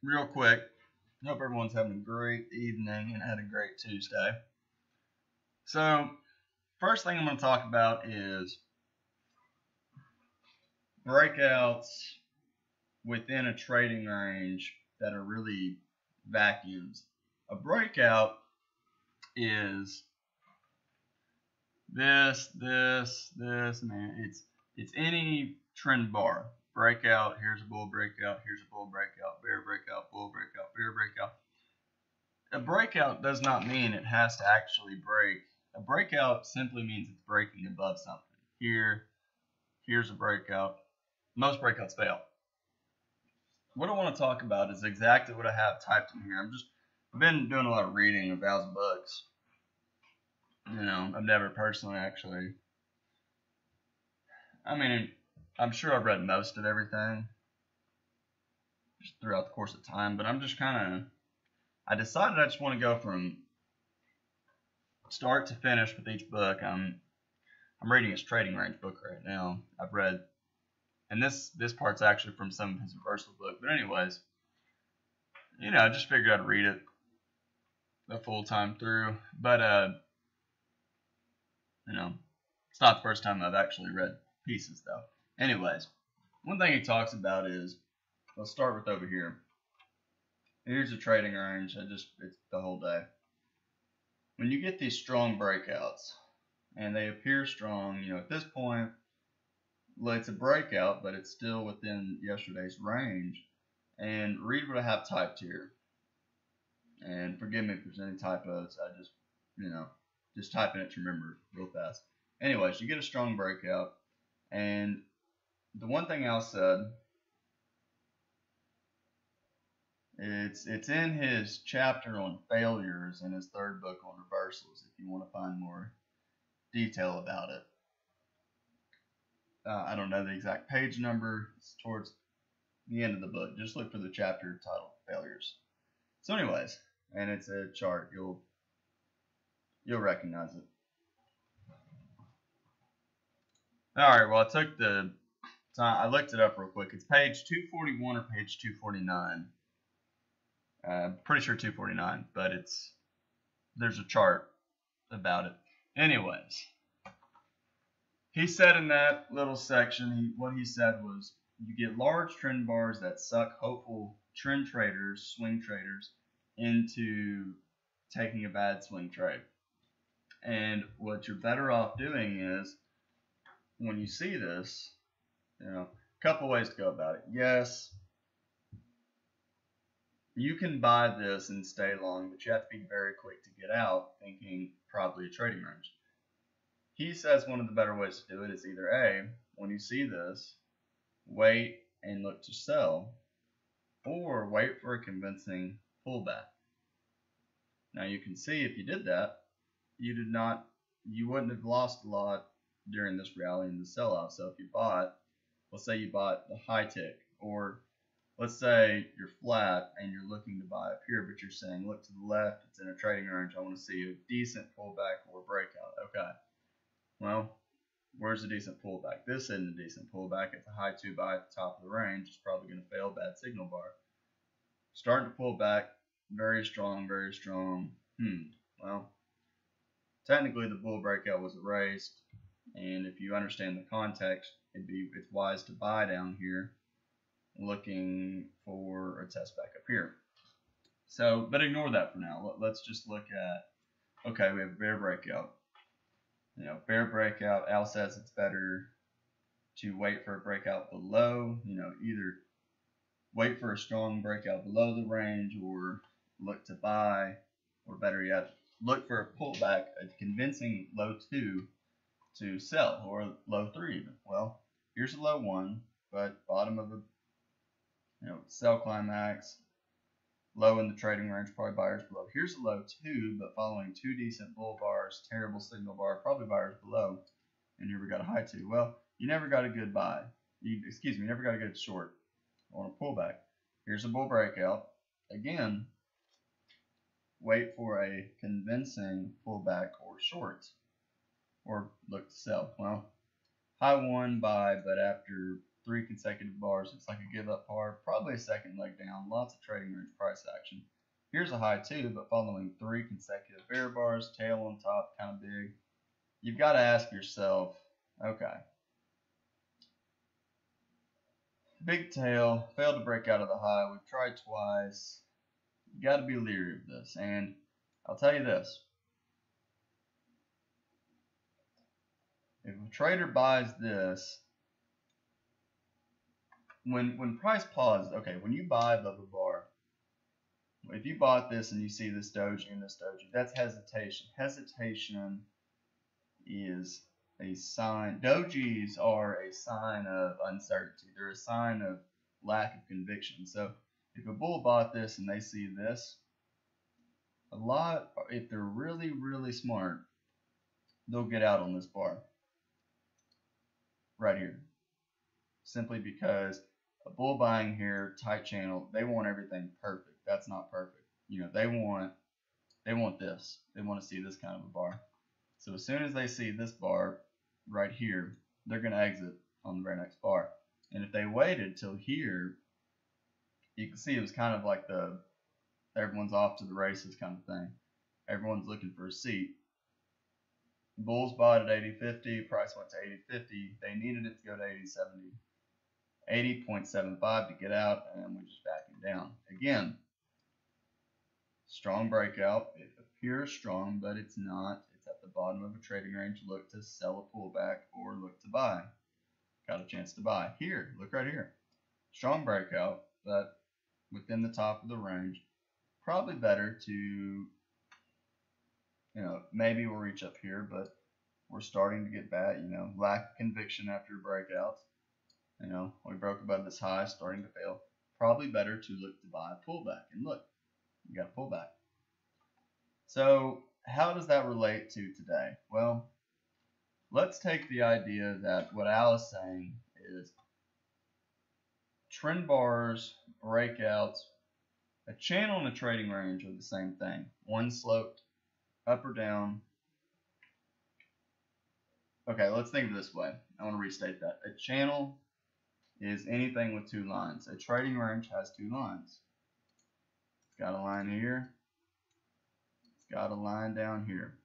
real quick. Hope everyone's having a great evening and had a great Tuesday. So, first thing I'm going to talk about is breakouts within a trading range that are really vacuums. A breakout is this, man. It's any trend bar. Breakout, here's a bull breakout, here's a bull breakout, bear breakout, bull breakout, bear breakout. A breakout does not mean it has to actually break. A breakout simply means it's breaking above something. Here's a breakout. Most breakouts fail. What I want to talk about is exactly what I have typed in here. I've been doing a lot of reading of Val's books. I've never personally actually. I'm sure I've read most of everything just throughout the course of time, but I decided I just want to go from start to finish with each book. I'm reading his trading range book right now. I've read, and this part's actually from some of his reversal book. But anyways, I just figured I'd read it the full time through. But it's not the first time I've actually read pieces though. Anyways, one thing he talks about is, let's start with over here. Here's a trading range. It's the whole day. When you get these strong breakouts, and they appear strong, at this point, well, it's a breakout, but it's still within yesterday's range. And read what I have typed here. And forgive me if there's any typos. I just typing it to remember real fast. Anyways, you get a strong breakout, and the one thing Al said, it's in his chapter on failures in his third book on reversals, if you want to find more detail about it. I don't know the exact page number. It's towards the end of the book. Just look for the chapter titled Failures. So anyways, and it's a chart. You'll recognize it. Alright, well, I took the time. I looked it up real quick. It's page 241 or page 249. I'm pretty sure 249, but there's a chart about it. Anyways, he said in that little section, what he said was, you get large trend bars that suck hopeful trend traders, swing traders, into taking a bad swing trade. And what you're better off doing is, when you see this, a couple ways to go about it. Yes, you can buy this and stay long, but you have to be very quick to get out, thinking probably a trading range. He says one of the better ways to do it is either A, when you see this, wait and look to sell, or wait for a convincing pullback. Now you can see if you did that, you wouldn't have lost a lot during this rally and the sell-off. So if you bought, let's say you bought the high tick, or let's say you're flat and you're looking to buy up here, but you're saying, look to the left, it's in a trading range, I want to see a decent pullback or breakout. Okay, well, where's a decent pullback? This isn't a decent pullback. It's a high to buy at the top of the range. It's probably going to fail, bad signal bar. Starting to pull back, very strong, very strong. Well, technically the bull breakout was erased, and if you understand the context, it's wise to buy down here, looking for a test back up here. So, but ignore that for now. Let's just look at, okay, we have a bear breakout. Bear breakout, Al says it's better to wait for a breakout below, either wait for a strong breakout below the range or look to buy, or better yet, look for a pullback, a convincing low 2 to sell, or low 3 even. Well, here's a low 1, but bottom of a sell climax, low in the trading range, probably buyers below. Here's a low 2, but following 2 decent bull bars, terrible signal bar, probably buyers below. And here we got a high 2. Well, you never got a good buy. You never got a good short on a pullback. Here's a bull breakout. Again, wait for a convincing pullback or short, or look to sell. Well, high 1 buy, but after 3 consecutive bars. Looks like a give up par, probably a second leg down. Lots of trading range price action. Here's a high too, but following 3 consecutive bear bars, tail on top, kind of big. You've got to ask yourself, okay, big tail, failed to break out of the high. We've tried twice. You got to be leery of this. And I'll tell you this. If a trader buys this, when price pauses, okay, when you buy above a bar, if you bought this and you see this doji and this doji, that's hesitation. Hesitation is a sign. Dojis are a sign of uncertainty. They're a sign of lack of conviction. So if a bull bought this and they see this, if they're really, really smart, they'll get out on this bar right here. Simply because a bull buying here, tight channel, they want everything perfect. That's not perfect. You know, they want this. They want to see this kind of a bar. So as soon as they see this bar right here, they're going to exit on the very next bar. And if they waited till here, you can see it was kind of like the everyone's off to the races kind of thing. Everyone's looking for a seat. Bulls bought at 80.50, price went to 80.50. They needed it to go to 80.70, 80.75 to get out, and we're just backing down. Again, strong breakout. It appears strong, but it's not. It's at the bottom of a trading range. Look to sell a pullback or look to buy. Got a chance to buy. Here, look right here. Strong breakout, but within the top of the range. Probably better to, maybe we'll reach up here, but we're starting to get bad, lack of conviction after breakouts. We broke above this high, starting to fail. Probably better to look to buy a pullback. And look, you got a pullback. So how does that relate to today? Well, let's take the idea that what Al is saying is trend bars, breakouts, a channel and a trading range are the same thing. One sloped up or down. Okay, let's think of it this way. I want to restate that. A channel is anything with 2 lines. A trading range has 2 lines. It's got a line here. It's got a line down here.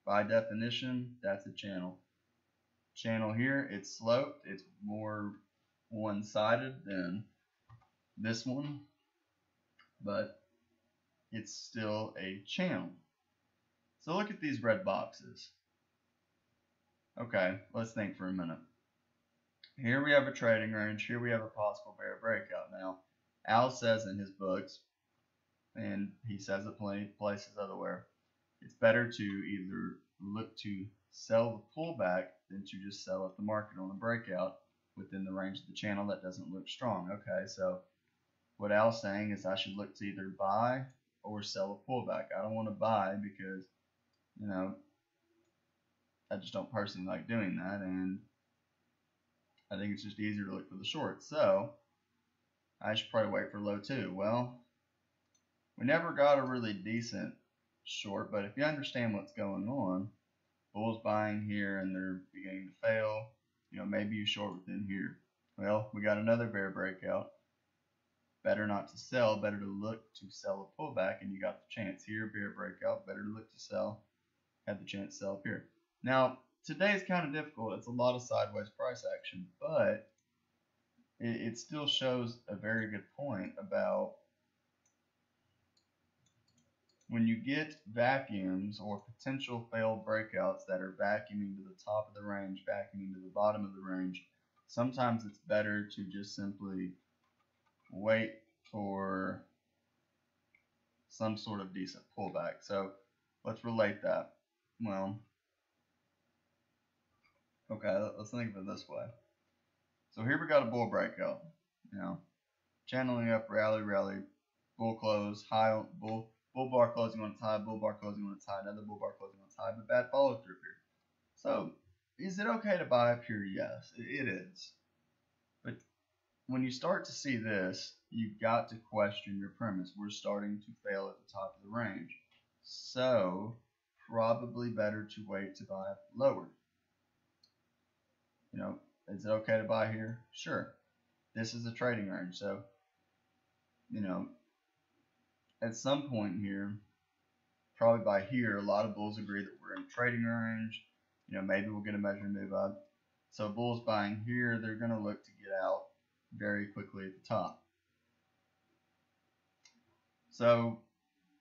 By definition, that's a channel. Channel here, it's sloped. It's more one-sided than this one, but it's still a channel. So look at these red boxes. Okay, let's think for a minute. Here we have a trading range. Here we have a possible bear breakout. Now, Al says in his books, and he says it plenty places elsewhere, it's better to either look to sell the pullback than to just sell at the market on a breakout within the range of the channel that doesn't look strong. Okay, so what Al's saying is I should look to either buy or sell a pullback. I don't want to buy because, I just don't personally like doing that, and I think it's just easier to look for the short. So I should probably wait for low 2. Well, we never got a really decent short, but if you understand what's going on, bulls buying here and they're beginning to fail, maybe you short within here. Well, we got another bear breakout. Better not to sell, better to look to sell a pullback, and you got the chance here, bear breakout, better to look to sell, have the chance to sell up here. Now, today's kind of difficult. It's a lot of sideways price action, but it still shows a very good point about when you get vacuums or potential failed breakouts that are vacuuming to the top of the range, vacuuming to the bottom of the range, sometimes it's better to just simply wait for some sort of decent pullback. So let's relate that. Well, okay, let's think of it this way. So here we got a bull breakout. Channeling up, rally, bull close, high, bull bar closing on its high, bull bar closing on its high, another bull bar closing on its high, but bad follow through here. So is it okay to buy up here? Yes, it is. But when you start to see this, you've got to question your premise. We're starting to fail at the top of the range. So probably better to wait to buy lower. Is it okay to buy here? Sure. This is a trading range, so you know, at some point here, probably by here, a lot of bulls agree that we're in a trading range. You know, maybe we'll get a measured move up. So bulls buying here, they're going to look to get out very quickly at the top. So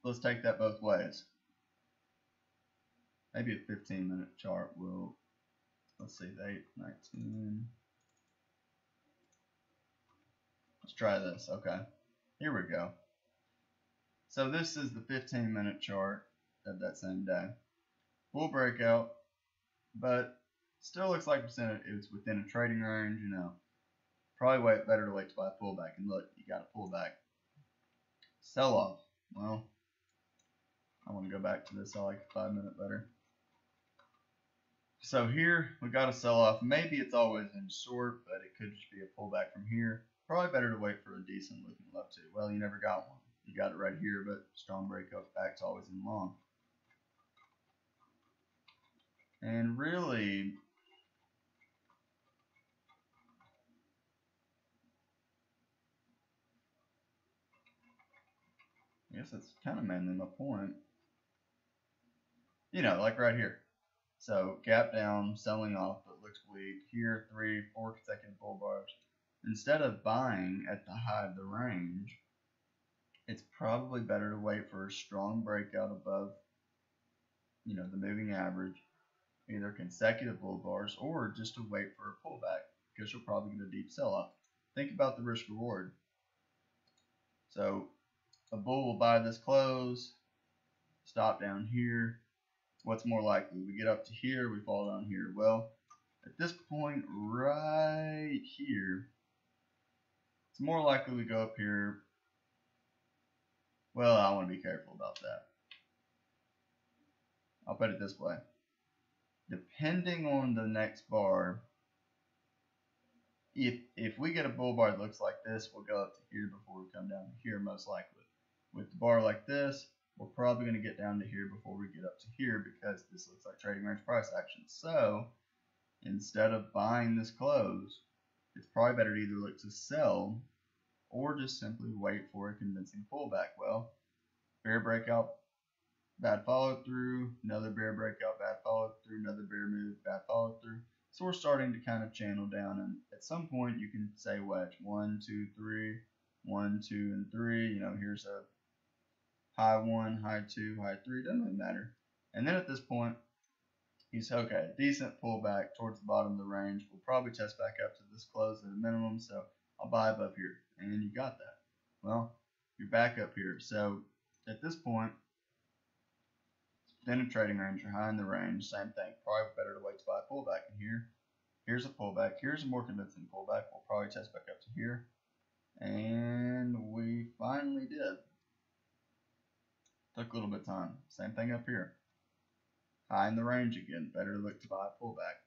let's take that both ways. Maybe a 15-minute chart will, let's see, 8, 19. Let's try this. Okay, here we go. So this is the 15-minute chart of that same day. Bull breakout, but still looks like it's within a trading range. You know, probably better to wait to buy a pullback. And look, you got a pullback. Sell off. Well, I want to go back to this. I like a 5-minute better. So here we got a sell off. Maybe it's always in short, but it could just be a pullback from here. Probably better to wait for a decent looking low too. Well, you never got one. You got it right here, but strong breakout back's always in long. And really, I guess that's kind of mainly my point. You know, like right here. So gap down, selling off, but looks weak. Here, 3, 4 consecutive bull bars. Instead of buying at the high of the range, it's probably better to wait for a strong breakout above, you know, the moving average, either consecutive bull bars or just to wait for a pullback because you'll probably get a deep sell-off. Think about the risk reward. So a bull will buy this close, stop down here. What's more likely? We get up to here, we fall down here. Well, at this point right here, it's more likely we go up here. Well, I want to be careful about that. I'll put it this way. Depending on the next bar, if we get a bull bar that looks like this, we'll go up to here before we come down to here most likely. With the bar like this, we're probably going to get down to here before we get up to here because this looks like trading range price action. So instead of buying this close, it's probably better to either look to sell or just simply wait for a convincing pullback. Well, bear breakout, bad follow through, another bear breakout, bad follow through, another bear move, bad follow through. So we're starting to kind of channel down, and at some point you can say wedge 1, 2, 3, 1, 2, and 3. You know, here's a high 1, high 2, high 3, doesn't really matter. And then at this point, you say, okay, decent pullback towards the bottom of the range. We'll probably test back up to this close at a minimum, so I'll buy above here. And you got that. Well, you're back up here. So at this point, then a trading range, you're high in the range, same thing. Probably better to wait to buy a pullback in here. Here's a pullback. Here's a more convincing pullback. We'll probably test back up to here. And we finally did. Took a little bit of time. Same thing up here. High in the range again. Better to look to buy a pullback.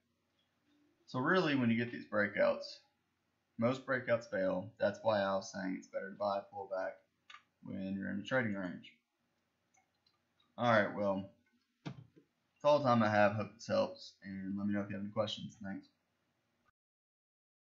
So really, when you get these breakouts, most breakouts fail. That's why I was saying it's better to buy a pullback when you're in the trading range. Alright, well, that's all the time I have. Hope this helps. And let me know if you have any questions. Thanks.